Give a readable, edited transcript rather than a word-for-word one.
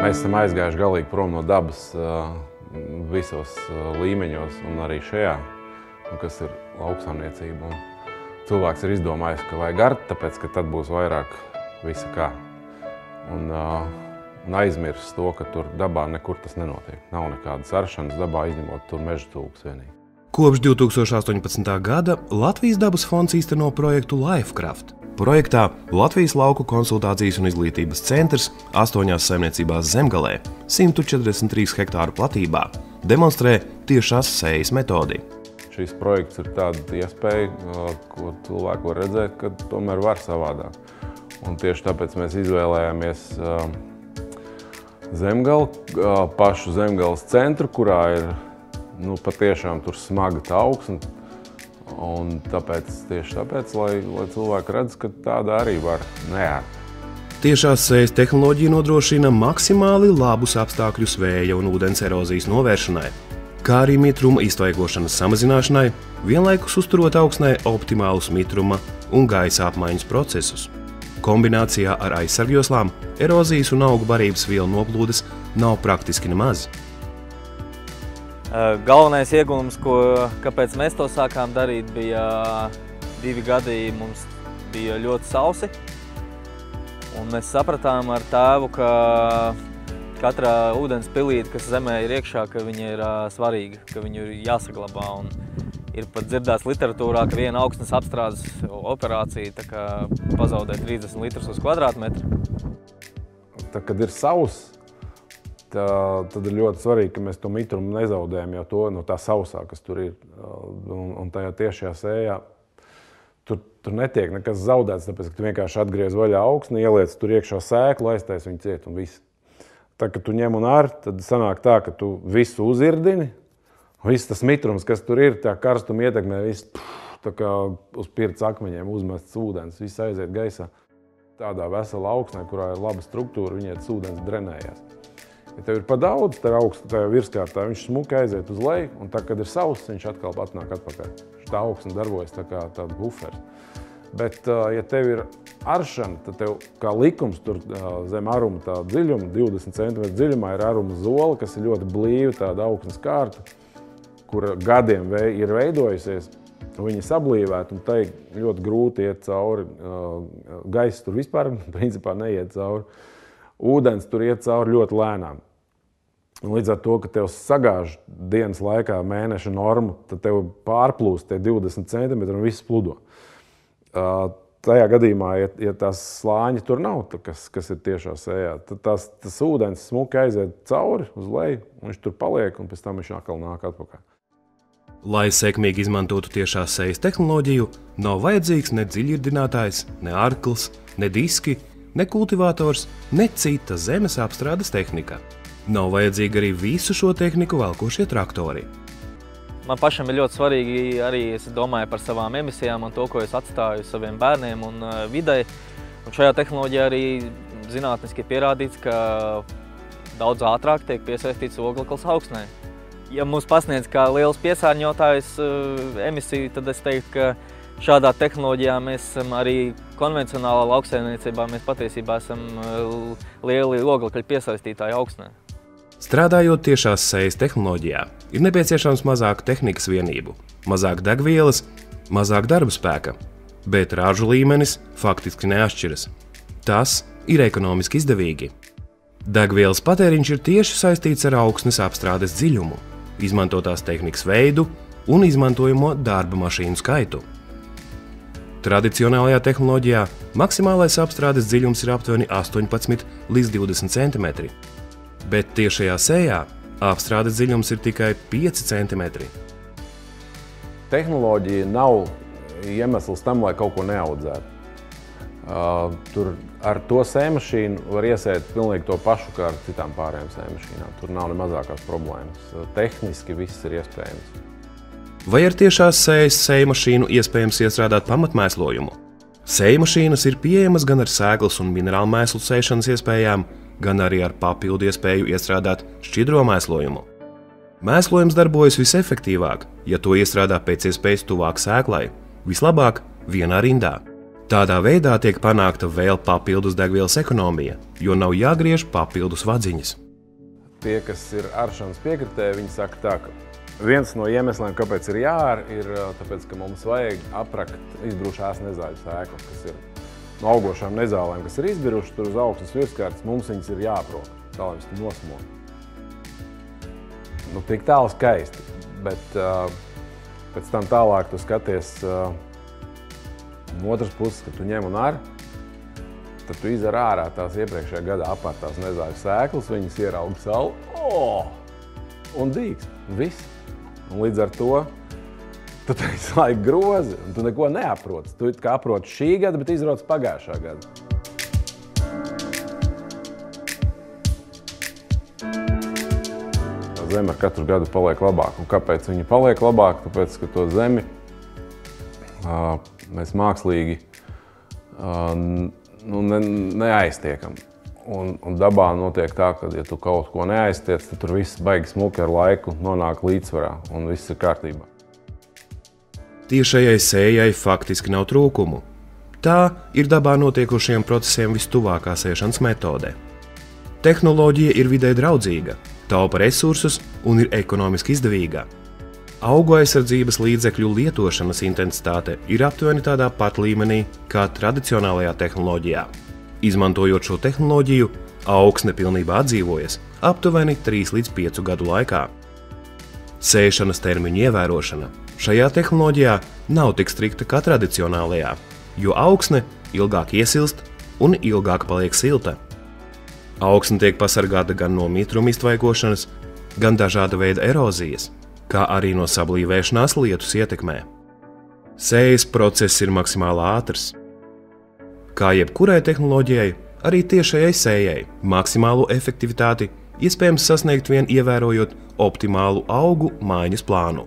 Mēs esam aizgājuši galīgi prom no dabas visos līmeņos un arī šajā, kas ir lauksaimniecība. Cilvēks ir izdomājis, ka vajag art, tāpēc, ka tad būs vairāk visa kā. Un aizmirst to, ka tur dabā nekur tas nenotiek. Nav nekādas aršanas dabā, izņemot tur meža cūkas vienīgi. Kopš 2018. gada Latvijas dabas fonds īsteno projektu Lifecraft. Projektā Latvijas lauku konsultācijas un izglītības centrs 8 saimniecībās Zemgalē, 143 hektāru platībā, demonstrē tiešās sejas metodi. Šis projekts ir tāda iespēja, ko cilvēku var redzēt, ka tomēr var savādāk. Un tieši tāpēc mēs izvēlējāmies Zemgali, pašu Zemgales centru, kurā ir patiešām tur smaga tā augsne. Un tieši tāpēc, lai cilvēki redz, ka tāda arī var neērt. Tiešās sejas tehnoloģija nodrošina maksimāli labus apstākļus vēja un ūdens erozijas novēršanai, kā arī mitruma iztvaigošanas samazināšanai, vienlaikus uzturot augsnē optimālus mitruma un gaisa apmaiņas procesus. Kombinācijā ar aizsargjoslām erozijas un augu barības vielu noplūdes nav praktiski nemaz. Galvenais iegūms, kāpēc mēs to sākām darīt, bija 2 gadi mums bija ļoti sausi. Un mēs sapratām ar tēvu, ka katra ūdens pilīte, kas zemē ir iekšā, ka viņa ir svarīga, ka viņu ir jāsaglabā. Un ir pat dzirdēts literatūrā, ka viena augsnes apstrādes operācija pazaudē 30 litrus uz kvadrātmetru. Kad ir sauss, tad ir ļoti svarīgi, ka mēs to mitrumu nezaudējam jau to no tā sausā, kas tur ir. Un tajā tiešajā sējā tur netiek nekas zaudēts, tāpēc, ka tu vienkārši atgriez vaļā augsni, ieliec tur iekšā sēklu, aiztais viņu ciet un viss. Tad, kad tu ņem un ar, tad sanāk tā, ka tu visu uzirdini, viss tas mitrums, kas tur ir, tā karstuma ietekmē, viss tā kā uz pirts akmeņiem uzmests ūdens, viss aiziet gaisā. Tādā vesela augsnē, kurā ir laba struktūra, viņai tas ūdens drenējās. Ja tev ir pa daudz, tajā virskārtā viņš smuki aiziet uz leju, un tā, kad ir sauss, viņš atkal atnāk atpakaļ. Tā augsne darbojas tā kā tāda buferi. Bet, ja tev ir aršana, tad tev kā likums tur zem aruma tā dziļuma, 20 cm dziļumā ir aruma zola, kas ir ļoti blīva tāda augsnes kārta, kura gadiem ir veidojusies, un viņa sablīvēt, un tai ļoti grūti iet cauri. Gaiss tur vispār principā neiet cauri. Ūdens tur iet cauri ļoti lēnām. Un līdz ar to, ka tev sagāž dienas laikā mēneša normu, tad tev pārplūst tie 20 cm un viss pludo. Tajā gadījumā, ja tās slāņi tur nav, kas ir tiešā sējā, tad tas ūdens smuki aiziet cauri uz leju, un viņš tur paliek, un pēc tam viņš atkal nāk atpakaļ. Lai sekmīgi izmantotu tiešās sejas tehnoloģiju, nav vajadzīgs ne dziļirdinātājs, ne arkls, ne diski, ne kultivators, ne cita zemes apstrādes tehnika. Nav vajadzīga arī visu šo tehniku velkošie traktori. Man pašam ir ļoti svarīgi arī, es domāju par savām emisijām un to, ko es atstāju saviem bērniem un videi. Un šajā tehnoloģijā arī zinātniski ir pierādīts, ka daudz ātrāk tiek piesaistīts ogleklis augsnē. Ja mums pasniedz kā liels piesārņotājs emisiju, tad es teiktu, ka šādā tehnoloģijā mēs esam arī konvencionālā lauksaimniecībā, mēs patiesībā esam lieli oglekļa piesaistītāji augsnē. Strādājot tiešās sejas tehnoloģijā, ir nepieciešams mazāk tehnikas vienību, mazāk degvielas, mazāk darba spēka, bet ražu līmenis faktiski neatšķiras. Tas ir ekonomiski izdevīgi. Degvielas patēriņš ir tieši saistīts ar augsnes apstrādes dziļumu, izmantotās tehnikas veidu un izmantojamo darba mašīnu skaitu. Tradicionālajā tehnoloģijā maksimālais apstrādes dziļums ir aptuveni 18 līdz 20 cm, bet tiešajā sējā apstrādes dziļums ir tikai 5 cm. Tehnoloģija nav iemesls tam, lai kaut ko neaudzētu. Tur ar to sējmašīnu var iesēt pilnīgi to pašu kā ar citām pārējām sējmašīnām. Tur nav ne mazākās problēmas. Tehniski viss ir iespējams. Vai ar tiešās sejas sējmašīnu iespējams iestrādāt pamatmēslojumu? Sējmašīnas ir pieejamas gan ar sēklas un minerālu mēslu sēšanas iespējām, gan arī ar papildu iespēju iestrādāt šķidro mēslojumu. Mēslojums darbojas visefektīvāk, ja to iestrādā pēc iespējas tuvāk sēklai, vislabāk vienā rindā. Tādā veidā tiek panākta vēl papildus degvielas ekonomija, jo nav jāgriež papildus vadziņas. Tie, kas ir aršanas piekritēji, viņi saka tā, ka viens no iemesliem, kāpēc ir jāar, ir tāpēc, ka mums vajag aprakt izbrušās nezāļu sēklas, kas ir no augošām nezālēm, kas ir izbirušas tur uz augstnes virskārtas, mums viņas ir jāaprok, tā lai viņas nosmog. Nu, tik tālu skaisti, bet pēc tam tālāk tu skaties no otras puses, kad tu ņem un ar, tad tu izdara ārā tās iepriekšējā gadā apārtās nezāļu sēklas, viņas ierauga sauli, un dīgs, viss. Un līdz ar to tu visu laiku grozi, un tu neko neaproci. Tu kā aproci šī gada, bet izroci pagājušā gada. Tā zeme ar katru gadu paliek labāk. Un kāpēc viņa paliek labāk? Tāpēc, ka to zemi mēs mākslīgi neaiztiekam. Un dabā notiek tā, ka, ja tu kaut ko neaiztiec, tad tur viss baigi smuki ar laiku nonāk līdzsvarā un viss ir kārtībā. Tiešajai sējai faktiski nav trūkumu. Tā ir dabā notiekošiem procesiem vistuvākā sēšanas metode. Tehnoloģija ir videi draudzīga, taupa resursus un ir ekonomiski izdevīga. Augu aizsardzības līdzekļu lietošanas intensitāte ir aptuveni tādā pat līmenī kā tradicionālajā tehnoloģijā. Izmantojot šo tehnoloģiju, augsne pilnībā atdzīvojas aptuveni 3 līdz 5 gadu laikā. Sēšanas termiņu ievērošana šajā tehnoloģijā nav tik strikta kā tradicionālajā, jo augsne ilgāk iesilst un ilgāk paliek silta. Augsne tiek pasargāta gan no mitruma iztvaigošanas, gan dažāda veida erozijas, kā arī no sablīvēšanās lietus ietekmē. Sējas process ir maksimāli ātrs. Kā jebkurai tehnoloģijai, arī tiešajai sējai maksimālo efektivitāti iespējams sasniegt vien ievērojot optimālu augu maiņas plānu.